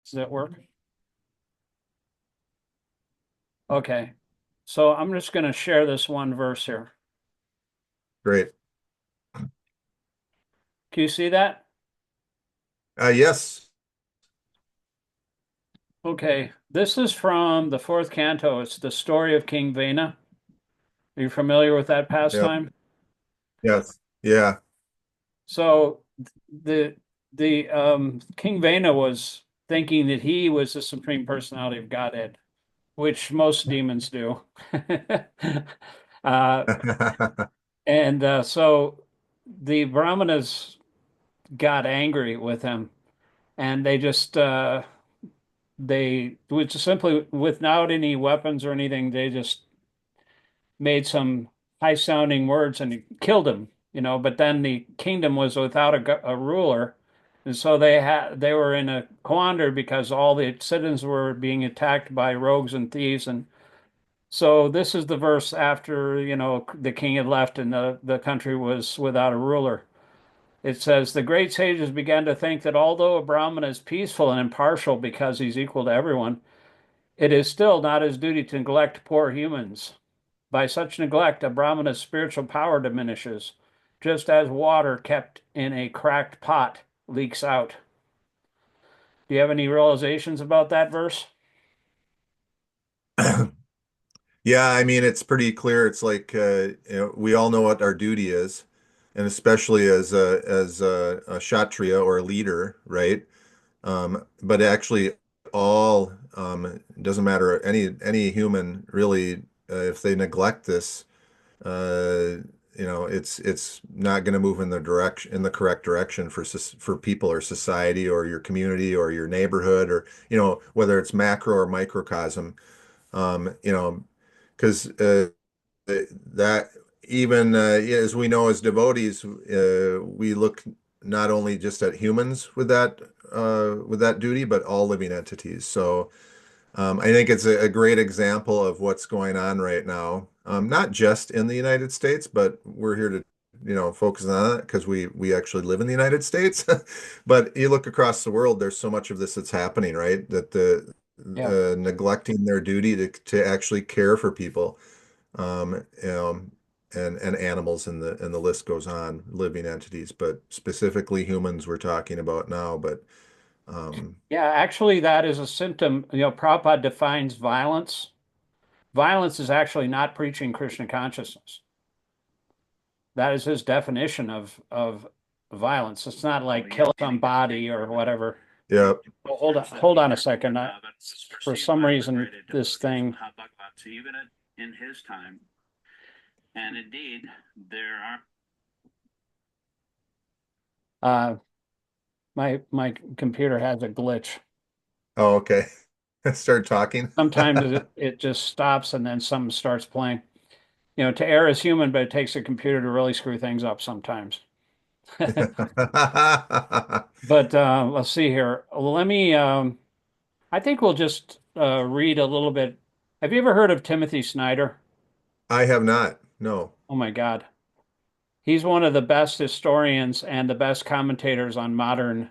Does that work? Okay. So I'm just going to share this one verse here. Great. Can you see that? Yes. Okay. This is from the fourth canto. It's the story of King Vena. Are you familiar with that Yep. pastime? Yes. Yeah. So the the King Vena was thinking that he was the supreme personality of Godhead, which most demons do. uh, and so the Brahmanas got angry with him, and they would just simply, without any weapons or anything, they just made some high sounding words and killed him, but then the kingdom was without a ruler. And so they were in a quandary because all the citizens were being attacked by rogues and thieves. And so this is the verse after, the king had left and the country was without a ruler. It says, the great sages began to think that although a Brahmin is peaceful and impartial because he's equal to everyone, it is still not his duty to neglect poor humans. By such neglect, a Brahmana's spiritual power diminishes, just as water kept in a cracked pot leaks out. Do you have any realizations about that verse? Yeah, I mean, it's pretty clear. It's like we all know what our duty is, and especially as a kshatriya or a leader, right? But actually, all it doesn't matter any human really if they neglect this, uh, it's not going to move in the correct direction for people or society or your community or your neighborhood or whether it's macro or microcosm. Um, you know, because that even yeah, as we know as devotees, we look not only just at humans with that duty, but all living entities. So I think it's a great example of what's going on right now, not just in the United States, but we're here to focus on it because we actually live in the United States. But you look across the world, there's so much of this that's happening, right? That the Yeah. neglecting their duty to actually care for people um, um, and animals, and the list goes on, living entities, but specifically humans we're talking about now. But um, Yeah, actually, that is a symptom. Prabhupada defines violence. Violence is actually not preaching Krishna consciousness. That is his definition of violence. It's not like kill somebody or whatever. yeah, Well, hold on a second. For some reason, this thing. Even in his time, and indeed, there are. My computer has a glitch. oh, okay. Start talking. Sometimes it just stops and then something starts playing. To err is human, but it takes a computer to really screw things up sometimes. But let's see here. Let me. I think we'll just read a little bit. Have you ever heard of Timothy Snyder? I have not. No. Oh my God. He's one of the best historians and the best commentators on modern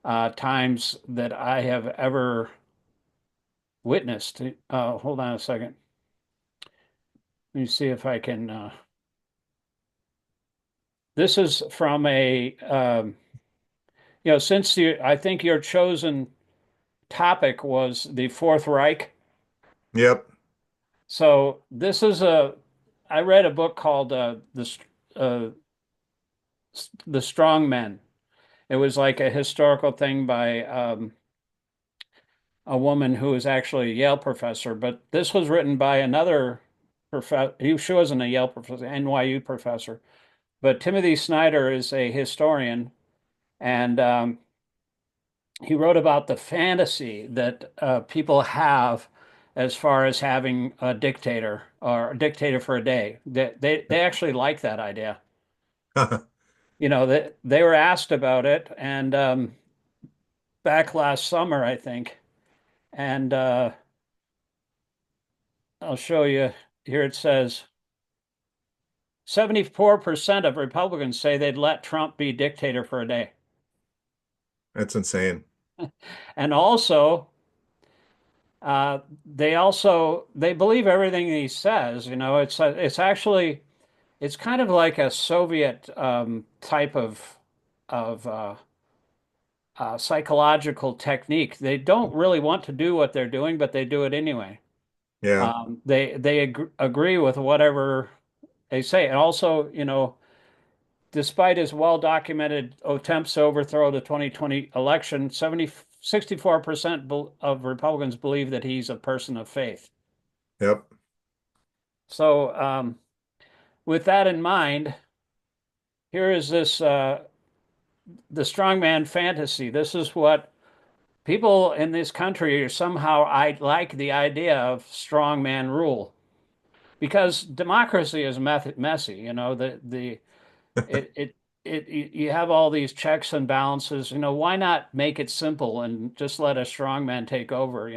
times that I have ever witnessed. Hold on a second. Let me see if I can. This is from since I think your chosen topic was the Fourth Reich. Yep. So I read a book called uh, The Strong Men. It was like a historical thing by a woman who was actually a Yale professor, but this was written by another professor. She wasn't a Yale professor, NYU professor, but Timothy Snyder is a historian, and he wrote about the fantasy that people have as far as having a dictator or a dictator for a day. They actually like that idea. They were asked about it, and back last summer, I think, and I'll show you here. It says 74% of Republicans say they'd let Trump be dictator for a day. That's insane. And also, they believe everything he says. It's actually it's kind of like a Soviet type of psychological technique. They don't really want to do what they're doing, but they do it anyway. Yeah. They agree with whatever they say. And also, despite his well-documented attempts to overthrow the 2020 election, 64% of Republicans believe that he's a person of faith. Yep. So, with that in mind, here is the strongman fantasy. This is what people in this country are somehow I like the idea of strongman rule because democracy is messy. You have all these checks and balances. Why not make it simple and just let a strongman take over?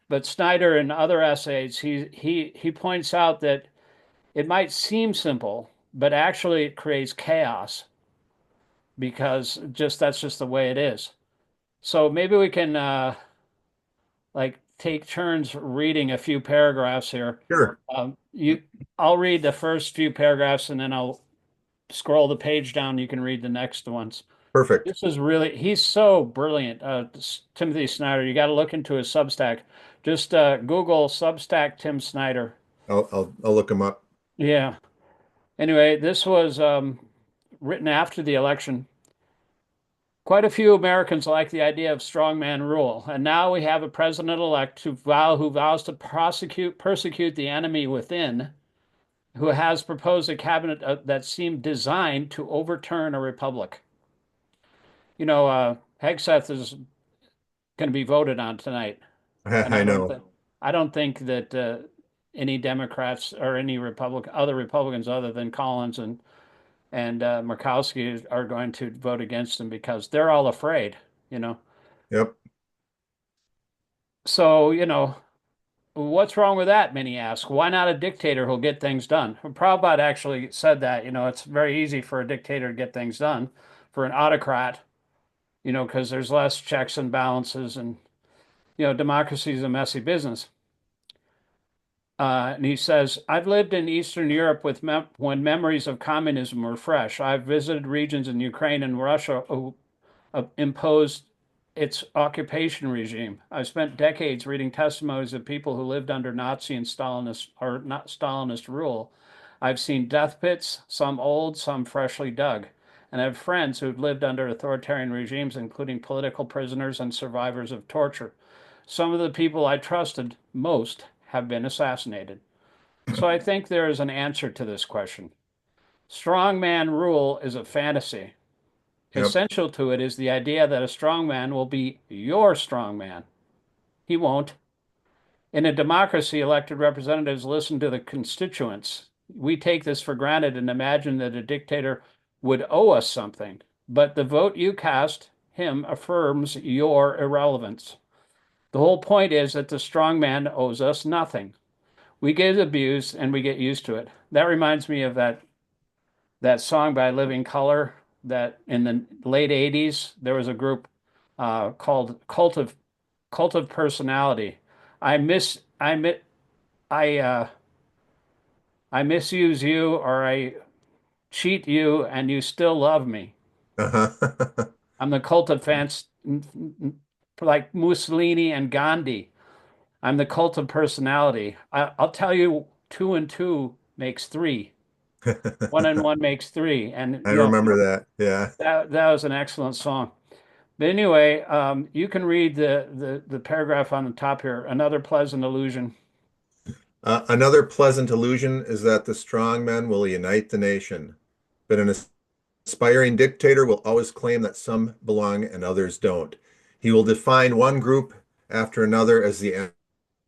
But Snyder in other essays, he points out that it might seem simple, but actually it creates chaos because that's just the way it is. So maybe we can like take turns reading a few paragraphs here. Sure. You, I'll read the first few paragraphs and then I'll scroll the page down. You can read the next ones. Perfect. This is really, he's so brilliant. Timothy Snyder, you got to look into his Substack. Just Google Substack Tim Snyder. I'll look them up. Yeah. Anyway, this was written after the election. Quite a few Americans like the idea of strongman rule, and now we have a president-elect who vows to persecute the enemy within, who has proposed a cabinet that seemed designed to overturn a republic. Hegseth is going to be voted on tonight, and I know. I don't think that any Democrats or any other Republicans other than Collins and Murkowski are going to vote against him because they're all afraid. You know. Yep. So, what's wrong with that? Many ask. Why not a dictator who'll get things done? Prabhupada actually said that, it's very easy for a dictator to get things done, for an autocrat, because there's less checks and balances and, democracy is a messy business. And he says, I've lived in Eastern Europe when memories of communism were fresh. I've visited regions in Ukraine and Russia imposed its occupation regime. I spent decades reading testimonies of people who lived under Nazi and Stalinist or not Stalinist rule. I've seen death pits, some old, some freshly dug, and I have friends who've lived under authoritarian regimes, including political prisoners and survivors of torture. Some of the people I trusted most have been assassinated. So I think there is an answer to this question. Strongman rule is a fantasy. Yep. Essential to it is the idea that a strong man will be your strong man. He won't. In a democracy, elected representatives listen to the constituents. We take this for granted and imagine that a dictator would owe us something. But the vote you cast him affirms your irrelevance. The whole point is that the strong man owes us nothing. We get abused and we get used to it. That reminds me of that song by Living Color that in the late 80s there was a group called Cult of Personality. I miss I mi I misuse you or I cheat you and you still love me. Uh-huh. I'm the cult of fans like Mussolini and Gandhi. I'm the cult of personality. I'll tell you, two and two makes three. One and one makes three. And I remember that. Yeah. that was an excellent song. But anyway, you can read the paragraph on the top here. Another pleasant illusion. Another pleasant illusion is that the strong men will unite the nation, but an aspiring dictator will always claim that some belong and others don't. He will define one group after another as the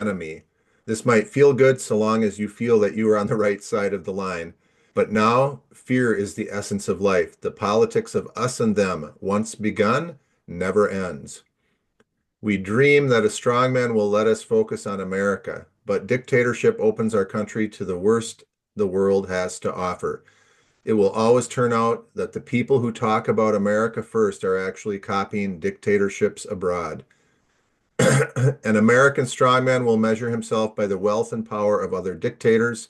enemy. This might feel good so long as you feel that you are on the right side of the line. But now, fear is the essence of life. The politics of us and them, once begun, never ends. We dream that a strongman will let us focus on America, but dictatorship opens our country to the worst the world has to offer. it will always turn out that the people who talk about America first are actually copying dictatorships abroad. An American strongman will measure himself by the wealth and power of other dictators.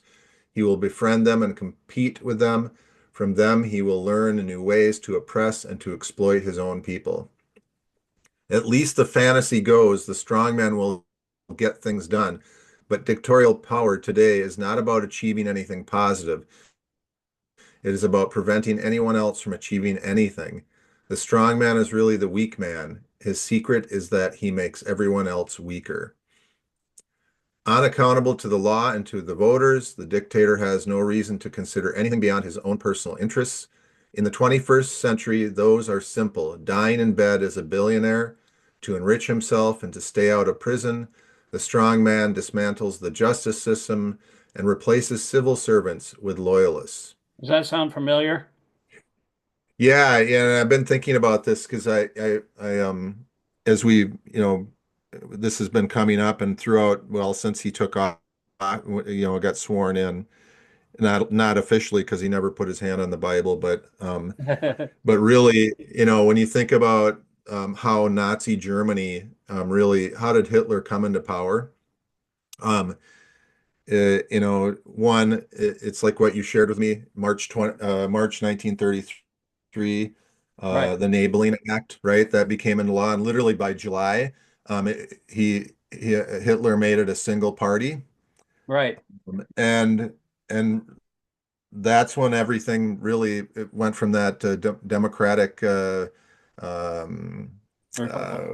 He will befriend them and compete with them. From them, he will learn new ways to oppress and to exploit his own people. At least the fantasy goes, the strongman will get things done. But dictatorial power today is not about achieving anything positive. It is about preventing anyone else from achieving anything. The strong man is really the weak man. His secret is that he makes everyone else weaker. Unaccountable to the law and to the voters, the dictator has no reason to consider anything beyond his own personal interests. In the 21st century, those are simple: dying in bed as a billionaire, to enrich himself and to stay out of prison. The strong man dismantles the justice system and replaces civil servants with loyalists. Does that sound familiar? Yeah, yeah, I've been thinking about this because as we, this has been coming up and throughout, well, since he took off, got sworn in, not officially because he never put his hand on the Bible, but really, when you think about how Nazi Germany really, how did Hitler come into power? Um, it's like what you shared with me, March 1933, Right, the Enabling Act, right? That became into law, and literally by July, Hitler made it a single party, right. and and that's when everything really it went from that democratic um, Republic. uh,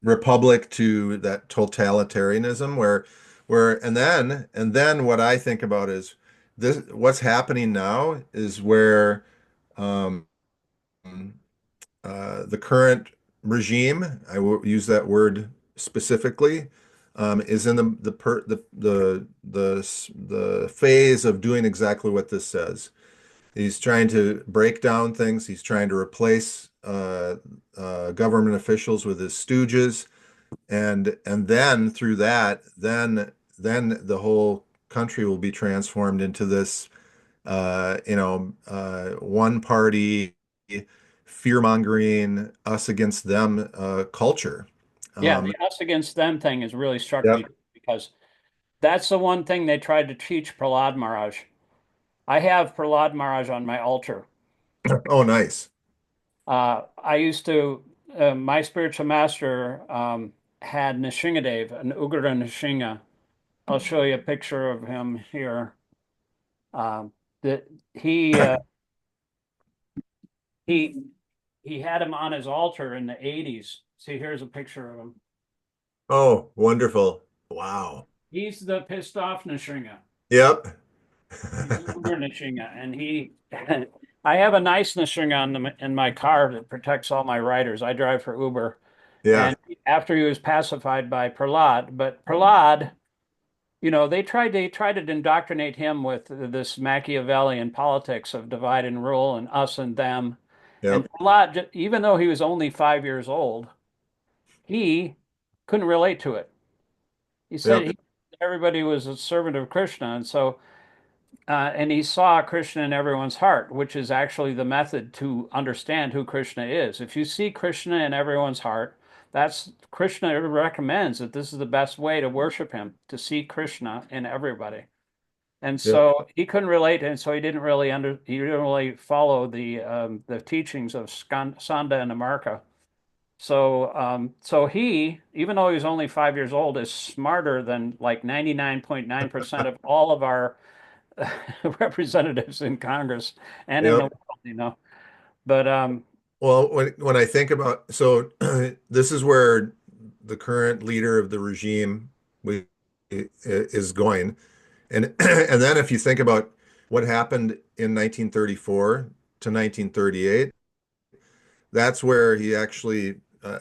republic to that totalitarianism and then what I think about is this what's happening now is where um, the current regime, I will use that word specifically, is in the phase of doing exactly what this says. He's trying to break down things. He's trying to replace government officials with his stooges, and then through that, then the whole country will be transformed into this, one party, fear-mongering, us against them culture. Yeah, the Um, us against them thing has really struck me yep. because that's the one thing they tried to teach Prahlad Maharaj. I have Prahlad Maharaj on my altar. Oh, nice. I used to, my spiritual master had Nishingadev, an Ugra Nishinga. I'll show you a picture of him here. Um, that he he he had him on his altar in the 80s. See, here's a picture of him. Oh, wonderful. Wow. He's the pissed off Nishinga. Yep. He's an Uber Nishinga, and he. I have a nice Nishinga in my car that protects all my riders. I drive for Uber, Yeah. and after he was pacified by Prahlad, but Prahlad, they tried to indoctrinate him with this Machiavellian politics of divide and rule and us and them. And Yep. Prahlad, even though he was only 5 years old, he couldn't relate to it. He said Yep. everybody was a servant of Krishna, and he saw Krishna in everyone's heart, which is actually the method to understand who Krishna is. If you see Krishna in everyone's heart, that's Krishna recommends that this is the best way to worship him, to see Krishna in everybody. And Yep. so he couldn't relate, and so he didn't really follow the teachings of Sanda in America. So he, even though he was only 5 years old, is smarter than like 99.9% of all of our representatives in Congress and in the Yep. world. But Well, when I think about so this is where the current leader of the regime we, is going. And and then if you think about what happened in 1934 to 1938, that's where he actually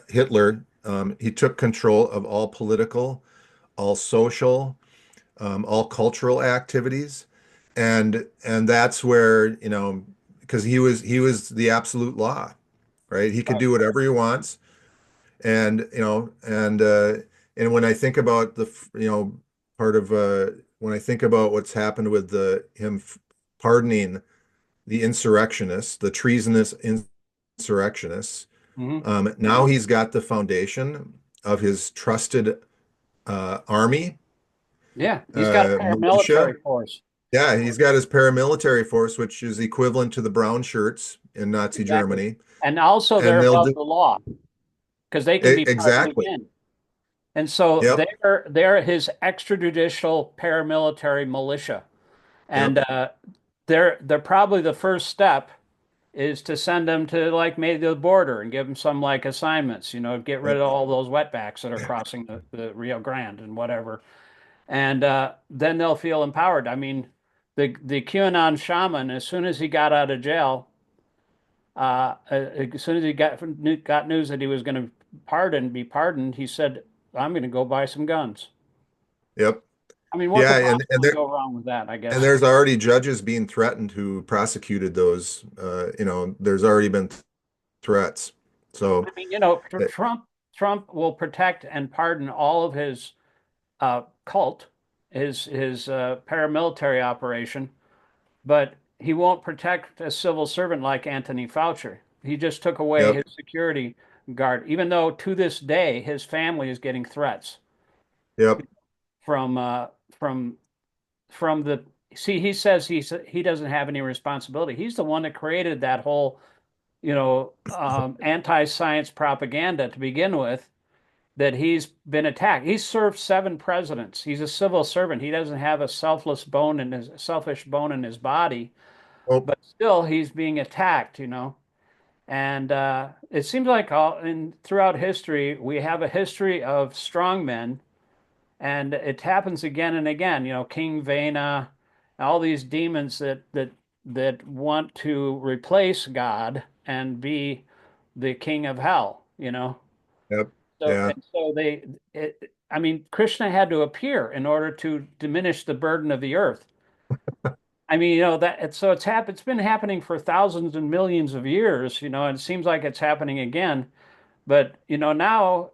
Hitler he took control of all political, all social, all cultural activities, and that's where because he was the absolute law, right? He could do whatever he wants, and and when I think about part of when I think about what's happened with the him pardoning the insurrectionists, the treasonous insurrectionists. Hmm. Now he's got the foundation of his trusted army, Yeah, he's got a militia. paramilitary force. Yeah, he's got his paramilitary force, which is equivalent to the brown shirts in Nazi Exactly. Germany. And also And they're they'll above do the law because they can be pardoned exactly. again. And so Yep, they're his extrajudicial paramilitary militia. And yep, they're probably the first step is to send them to like maybe the border and give them some like assignments, get rid yep, of all those wetbacks that are crossing the Rio Grande and whatever. And then they'll feel empowered. I mean, the QAnon shaman, as soon as he got out of jail, as soon as he got news that he was going to be pardoned, he said, "I'm going to go buy some guns." yep. I mean, what Yeah, could and possibly there go wrong with that? I and guess. there's already judges being threatened who prosecuted those. There's already been threats. I So, mean, uh, Trump will protect and pardon all of his cult, his paramilitary operation, but he won't protect a civil servant like Anthony Fauci. He just took away yep, his security guard, even though to this day his family is getting threats yep, from from the. See, he says he doesn't have any responsibility. He's the one that created that whole anti-science propaganda to begin with. That he's been attacked. He's served 7 presidents. He's a civil servant. He doesn't have a selfish bone in his body, oh, but still he's being attacked. And it seems like throughout history we have a history of strong men, and it happens again and again. King Vena, all these demons that want to replace God and be the king of hell. yep, So yeah, and so I mean, Krishna had to appear in order to diminish the burden of the earth. I mean, it's been happening for thousands and millions of years, and it seems like it's happening again. But, now,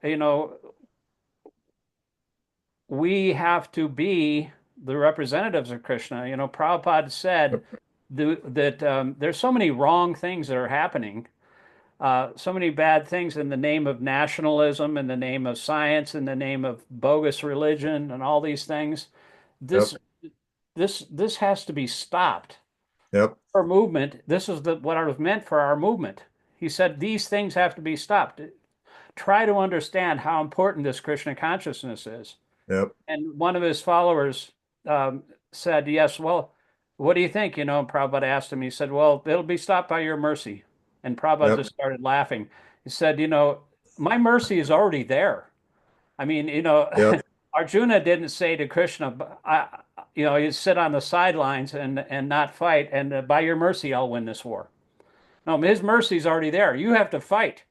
we have to be the representatives of Krishna. Prabhupada said yep, that there's so many wrong things that are happening, so many bad things in the name of nationalism, in the name of science, in the name of bogus religion, and all these things. yep, This this has to be stopped. yep, Our movement. This is what I was meant for our movement. He said these things have to be stopped. Try to understand how important this Krishna consciousness is. yep, And one of his followers said, "Yes, well, what do you think?" And Prabhupada asked him. He said, "Well, it'll be stopped by your mercy." And Prabhupada yep, just started laughing. He said, "My mercy is already there." I mean, yep, Arjuna didn't say to Krishna, you sit on the sidelines and not fight, and by your mercy, I'll win this war. No, his mercy is already there. You have to fight.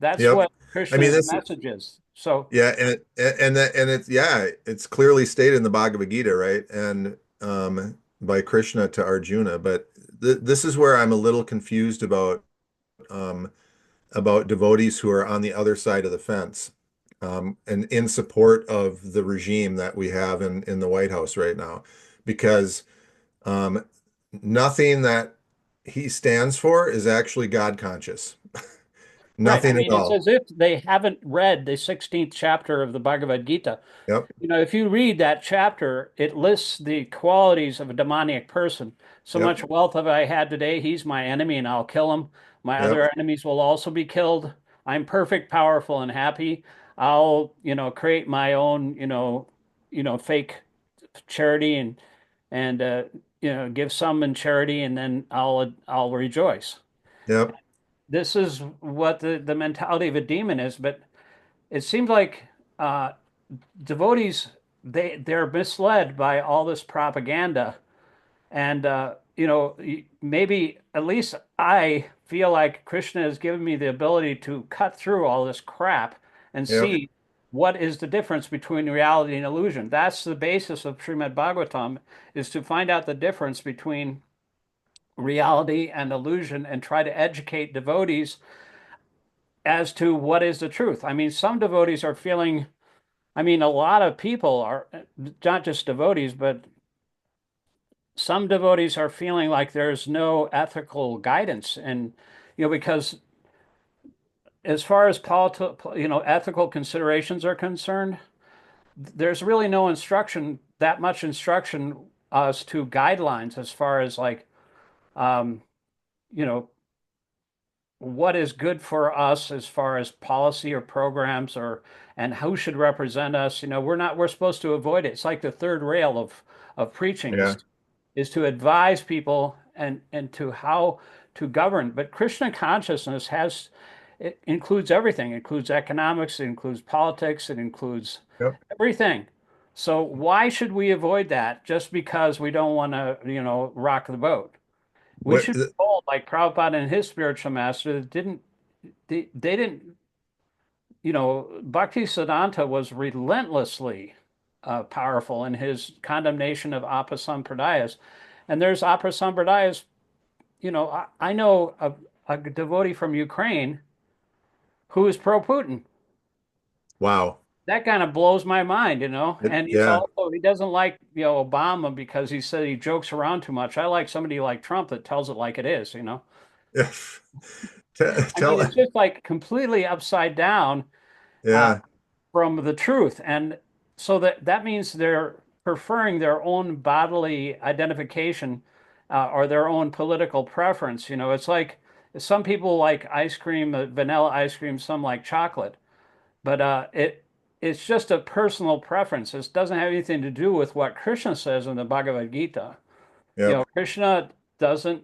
That's yep. what I mean, Krishna's this, message is. So, yeah, and it's yeah, it's clearly stated in the Bhagavad Gita, right? And by Krishna to Arjuna, but this is where I'm a little confused um, about devotees who are on the other side of the fence, and in support of the regime that we have in the White House right now, because um, nothing that he stands for is actually God conscious. right. I Nothing at mean, it's all. as if they haven't read the 16th chapter of the Bhagavad Gita. Yep, If you read that chapter, it lists the qualities of a demoniac person. So yep, much wealth have I had today, he's my enemy and I'll kill him. My yep, other enemies will also be killed. I'm perfect, powerful, and happy. I'll, create my own, fake charity and give some in charity and then I'll rejoice. yep, This is what the mentality of a demon is, but it seems like uh, devotees they're misled by all this propaganda, and maybe at least I feel like Krishna has given me the ability to cut through all this crap and yep, see what is the difference between reality and illusion. That's the basis of Srimad Bhagavatam, is to find out the difference between reality and illusion and try to educate devotees as to what is the truth. I mean, some devotees are feeling, I mean, a lot of people are not just devotees, but some devotees are feeling like there's no ethical guidance, and because as far as ethical considerations are concerned, there's really no instruction, that much instruction as to guidelines as far as like um, you know what is good for us as far as policy or programs or and who should represent us. We're supposed to avoid it. It's like the third rail of preaching Yeah. is to advise people and to how to govern. But Krishna consciousness it includes everything. It includes economics, it includes politics, it includes Yep. everything. So why should we avoid that just because we don't want to, rock the boat? We What should be told, like Prabhupada and his spiritual master, that they didn't, Bhakti Siddhanta was relentlessly powerful in his condemnation of apasampradayas. And there's apasampradayas, I know a devotee from Ukraine who is pro-Putin. wow. That kind of blows my mind, and Yeah. he doesn't like, Obama because he said he jokes around too much. I like somebody like Trump that tells it like it is. I mean, Tell it's just like completely upside down uh, yeah. from the truth. And so that means they're preferring their own bodily identification or their own political preference. It's like some people like ice cream, vanilla ice cream, some like chocolate, but it's just a personal preference. It doesn't have anything to do with what Krishna says in the Bhagavad Gita. Yep. Krishna doesn't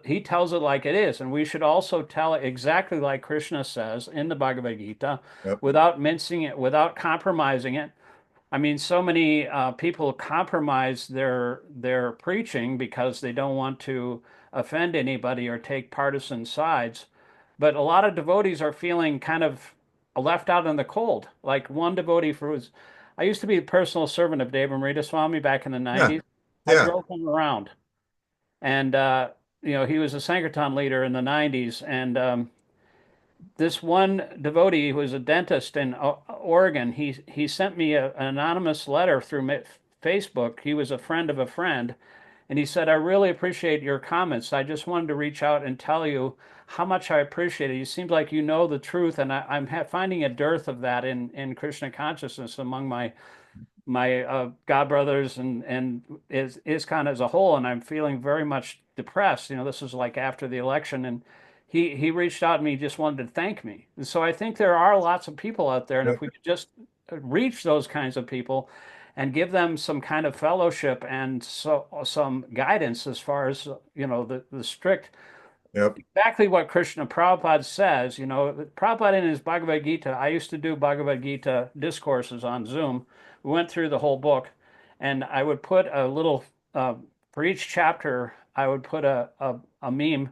he tells it like it is, and we should also tell it exactly like Krishna says in the Bhagavad Gita, Yep. without mincing it, without compromising it. I mean, so many people compromise their preaching because they don't want to offend anybody or take partisan sides. But a lot of devotees are feeling kind of left out in the cold. Like one devotee I used to be a personal servant of Deva Swami back in the Yeah. 90s. I Yeah. drove him around, and he was a Sankirtan leader in the 90s, and this one devotee who was a dentist in Oregon, he sent me an anonymous letter through Facebook. He was a friend of a friend, and he said, "I really appreciate your comments. I just wanted to reach out and tell you how much I appreciate it. You seem like you know the truth, and I'm finding a dearth of that in Krishna consciousness among my God brothers and is ISKCON as a whole, and I'm feeling very much depressed. This is like after the election, and he reached out to me, just wanted to thank me. And so I think there are lots of people out there, and if Yep. we could just reach those kinds of people and give them some kind of fellowship and some guidance as far as the strict Yep. exactly what Krishna Prabhupada says. Prabhupada in his Bhagavad Gita, I used to do Bhagavad Gita discourses on Zoom. We went through the whole book, and I would put a little, for each chapter, I would put a meme,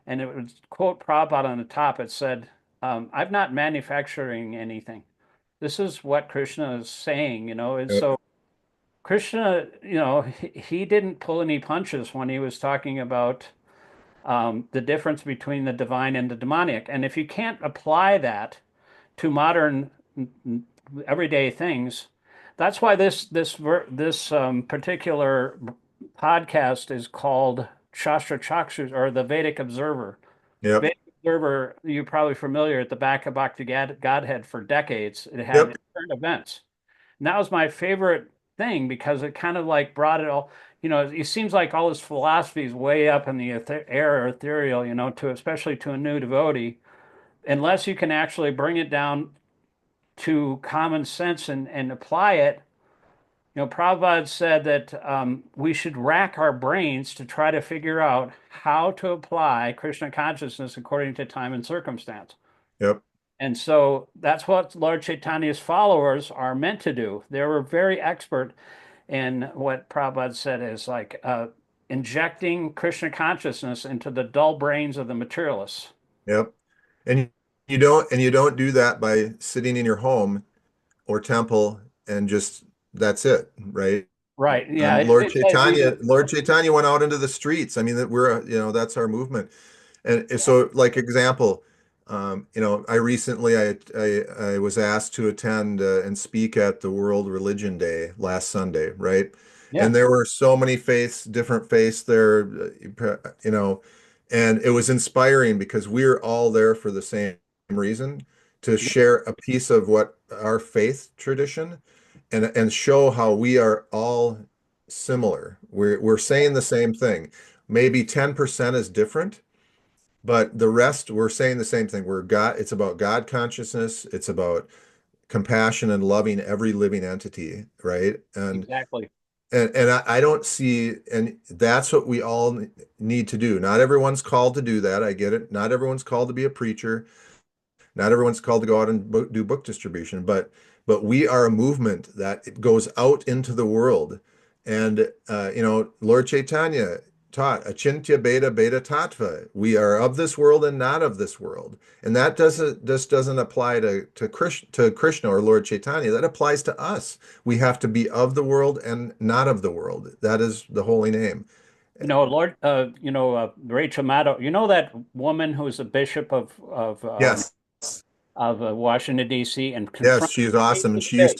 and it would quote Prabhupada on the top. It said, I'm not manufacturing anything. This is what Krishna is saying. And Yep. so Krishna, he didn't pull any punches when he was talking about the difference between the divine and the demonic. And if you can't apply that to modern everyday things, that's why this particular podcast is called Śāstra-cakṣusā, or the Vedic Observer. Yep. Vedic Observer, you're probably familiar, at the back of Bhakti Godhead for decades. It had Yep. current events. And that was my favorite thing because it kind of like brought it all, it seems like all this philosophy is way up in the air or ethereal, to especially to a new devotee, unless you can actually bring it down to common sense and apply it. Prabhupada said that we should rack our brains to try to figure out how to apply Krishna consciousness according to time and circumstance. Yep. And so that's what Lord Chaitanya's followers are meant to do. They were very expert in what Prabhupada said is like injecting Krishna consciousness into the dull brains of the materialists. Yep. And you don't do that by sitting in your home or temple and just that's it, right? Right. Yeah. Lord It's like Chaitanya, Lord Chaitanya went out into the streets. I mean, that that's our movement. And so, like example, I recently I was asked to attend and speak at the World Religion Day last Sunday, right? Yeah, And there were so many faiths, different faiths there, and it was inspiring because we're all there for the same reason, to yeah, share a piece of what our faith tradition and show how we are all similar. We're saying the same thing. Maybe 10% is different, but the rest, we're saying the same thing. We're God, it's about God consciousness, it's about compassion and loving every living entity, right? exactly. And I don't see, and that's what we all need to do. Not everyone's called to do that. I get it. Not everyone's called to be a preacher. Not everyone's called to go out and do book distribution, but we are a movement that it goes out into the world. And Lord Chaitanya taught Achintya Beta Beta Tattva. We are of this world and not of this world. And that doesn't just doesn't apply to Krishna or Lord Chaitanya. That applies to us. We have to be of the world and not of the world. That is the holy name. Rachel Maddow, you know that woman who's a bishop Yes. of Washington, D.C., and Yes, confronted she's awesome. And she used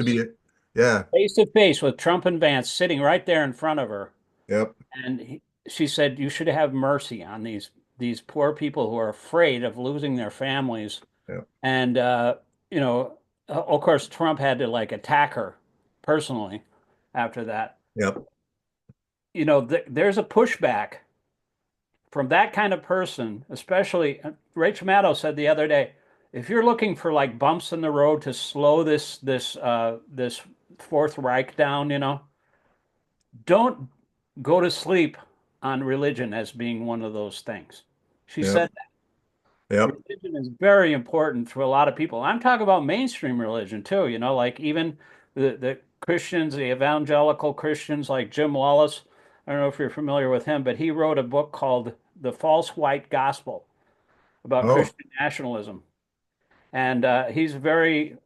yeah. face to face with Trump and Vance sitting right there in front of her. Yep. And she said, "You should have mercy on these poor people who are afraid of losing their families." Yep. And you know, of course, Trump had to like attack her personally after that. Yep. There's a pushback from that kind of person, especially Rachel Maddow said the other day, if you're looking for like bumps in the road to slow this Fourth Reich down, don't go to sleep on religion as being one of those things. She Yep. said that Yep. religion is very important to a lot of people. I'm talking about mainstream religion too, like even the Christians, the evangelical Christians like Jim Wallace. I don't know if you're familiar with him, but he wrote a book called The False White Gospel about Oh, Christian nationalism. And he's very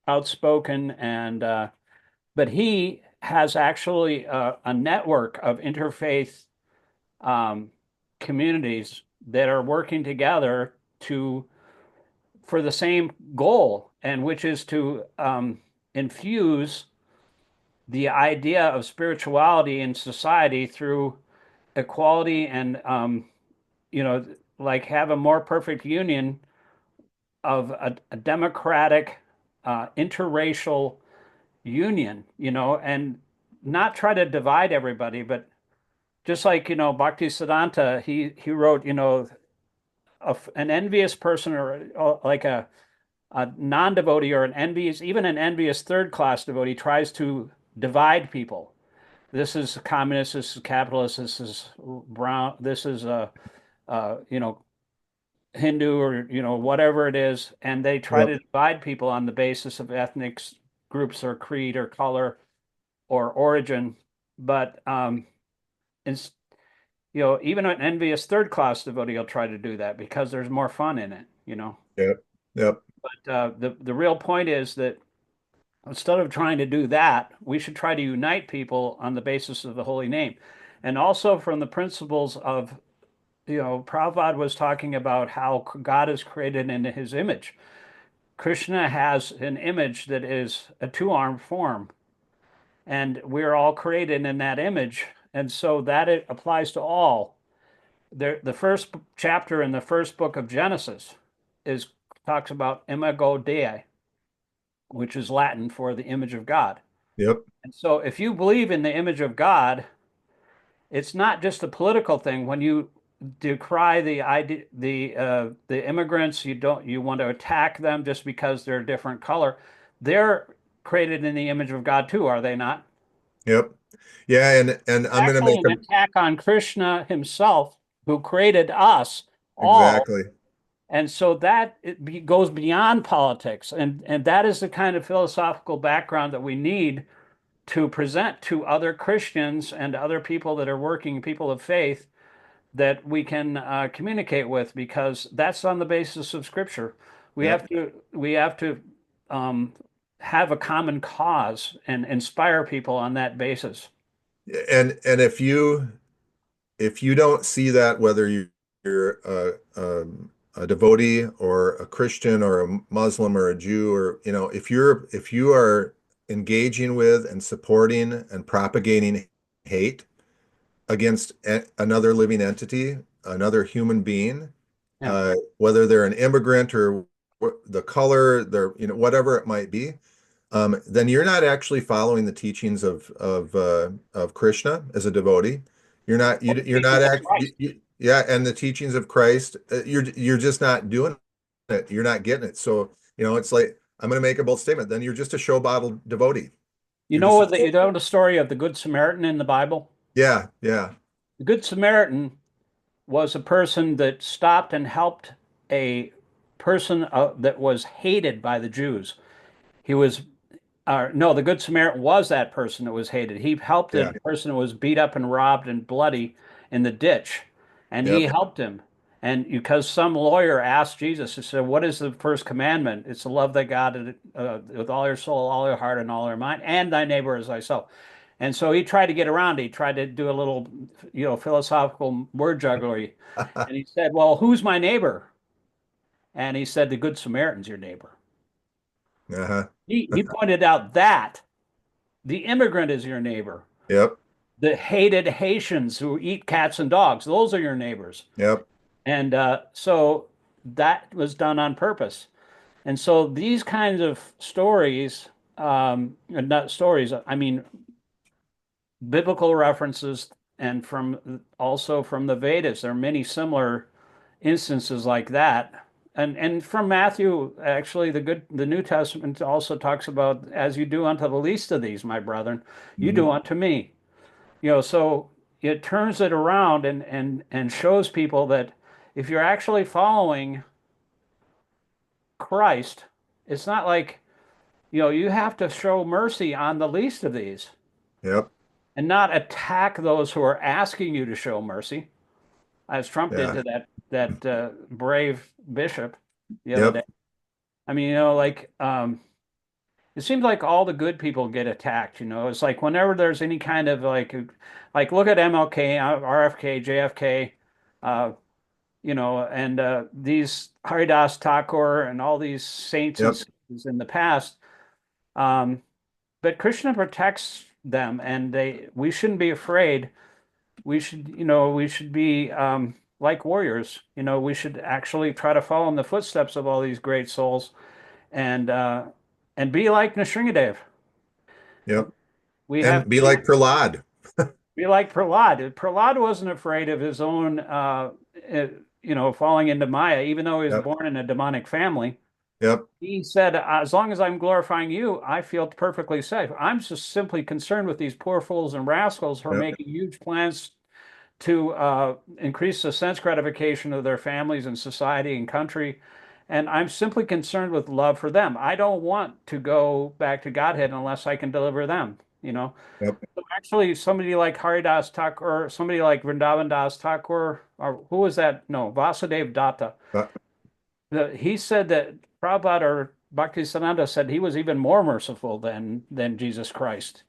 outspoken, but he has actually a network of interfaith um, communities that are working together to for the same goal, and which is to infuse the idea of spirituality in society through equality and you know like have a more perfect union of a democratic interracial union, and not try to divide everybody, but just like, Bhaktisiddhanta, he wrote, an envious person or like a non-devotee or even an envious third-class devotee tries to divide people. This is communist, this is capitalist, this is brown, this is Hindu or whatever it is, and they try yep, to divide people on the basis of ethnic groups or creed or color or origin. But it's even an envious third class devotee will try to do that because there's more fun in it. yep, yep, But the real point is that instead of trying to do that, we should try to unite people on the basis of the holy name, and also from the principles of Prabhupada was talking about how God is created in his image. Krishna has an image that is a two-armed form, and we're all created in that image. And so that it applies to all. The first chapter in the first book of Genesis is talks about imago Dei, which is Latin for the image of God. yep, And so if you believe in the image of God, it's not just a political thing. When you decry the immigrants, you want to attack them just because they're a different color. They're created in the image of God too, are they not? yep. Yeah, and I'm gonna Actually make an a attack on Krishna himself, who created us all. exactly. And so that goes beyond politics. And that is the kind of philosophical background that we need to present to other Christians and other people that are working, people of faith, that we can communicate with, because that's on the basis of Scripture. We Yep. have to we have to um, have a common cause and inspire people on that basis. And if you don't see that, whether you're a devotee or a Christian or a Muslim or a Jew, or if you are engaging with and supporting and propagating hate against another living entity, another human being, Yeah. whether they're an immigrant or the color, their, whatever it might be, then you're not actually following the teachings of Krishna as a devotee. You're not Teachings of act Christ. yeah, and the teachings of Christ. You're just not doing it. You're not getting it. So, it's like I'm going to make a bold statement. Then you're just a show bottle devotee. You You're know just what you know the story of the Good Samaritan in the Bible? yeah, yeah, The Good Samaritan was a person that stopped and helped a person that was hated by the Jews. He was, no, the Good Samaritan was that person that was hated. He helped a yeah, person who was beat up and robbed and bloody in the ditch, and he yep, helped him. And because some lawyer asked Jesus, he said, "What is the first commandment? It's to love thy God with all your soul, all your heart, and all your mind, and thy neighbor as thyself." And so he tried to get around it. He tried to do a little, philosophical word jugglery. And he said, "Well, who's my neighbor?" And he said, "The Good Samaritan's your neighbor." uh-huh, He pointed out that the immigrant is your neighbor. yep, The hated Haitians who eat cats and dogs, those are your neighbors. yep, And so that was done on purpose. And so these kinds of stories, not stories, I mean, biblical references and also from the Vedas, there are many similar instances like that. And from Matthew, actually, the New Testament also talks about, as you do unto the least of these, my brethren, you mhm, do unto me. So it turns it around and shows people that if you're actually following Christ, it's not like, you have to show mercy on the least of these yep, and not attack those who are asking you to show mercy, as Trump did yeah, to that brave bishop the other day. yep, I mean, it seems like all the good people get attacked. It's like whenever there's any kind of like look at MLK, RFK, JFK, uh, and these Haridas Thakur and all these saints and yep, saints in the past. Um, but Krishna protects them, and we shouldn't be afraid. We should be like warriors. We should actually try to follow in the footsteps of all these great souls and uh, and be like Nrsimhadev. yep, We have and be like Prahlad. be like Prahlad. Prahlad wasn't afraid of his own, falling into Maya, even though he was Yep, born in a demonic family. yep, He said, as long as I'm glorifying you, I feel perfectly safe. I'm just simply concerned with these poor fools and rascals who are yep, making huge plans to increase the sense gratification of their families and society and country. And I'm simply concerned with love for them. I don't want to go back to Godhead unless I can deliver them. yep, So actually, somebody like Haridas Thakur, somebody like Vrindavan Das Thakur, or who was that? No, Vasudev Datta. uh, He said that Prabhupada or Bhaktisiddhanta said he was even more merciful than Jesus Christ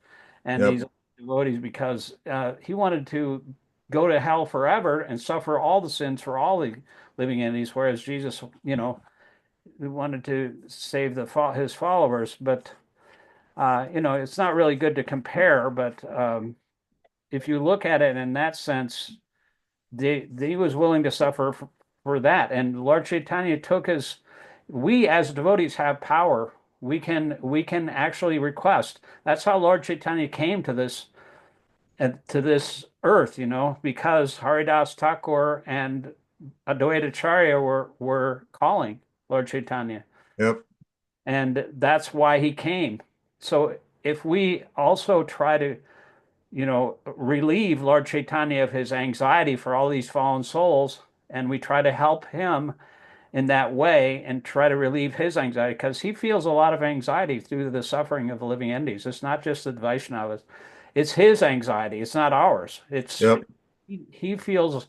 and yep, these devotees because he wanted to go to hell forever and suffer all the sins for all the living entities, whereas Jesus, wanted to save his followers. But it's not really good to compare. But if you look at it in that sense, he was willing to suffer for that. And Lord Chaitanya took his. We as devotees have power. We can actually request. That's how Lord Chaitanya came to this earth, because Haridas Thakur and Advaitacharya were calling Lord Chaitanya, yep, and that's why he came. So if we also try to relieve Lord Chaitanya of his anxiety for all these fallen souls, and we try to help him in that way and try to relieve his anxiety because he feels a lot of anxiety through the suffering of the living entities. It's not just the Vaishnavas, it's his anxiety. It's not ours. It's yep. he feels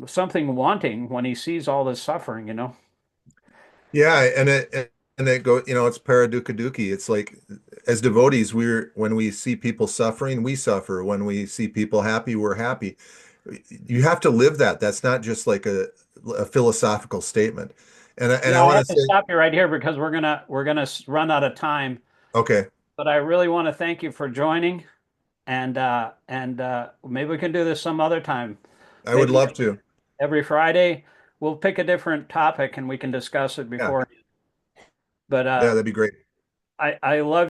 something wanting when he sees all this suffering. Yeah, and it go, it's paradukkha. It's like as devotees, when we see people suffering, we suffer. When we see people happy, we're happy. You have to live that. That's not just like a philosophical statement. And Yeah, I I want to have to say, stop you right here because we're gonna run out of time. okay, But I really want to thank you for joining, and maybe we can do this some other time. I would Maybe love to. every Friday we'll pick a different topic and we can discuss it Yeah, before. But yeah, that'd be great. I love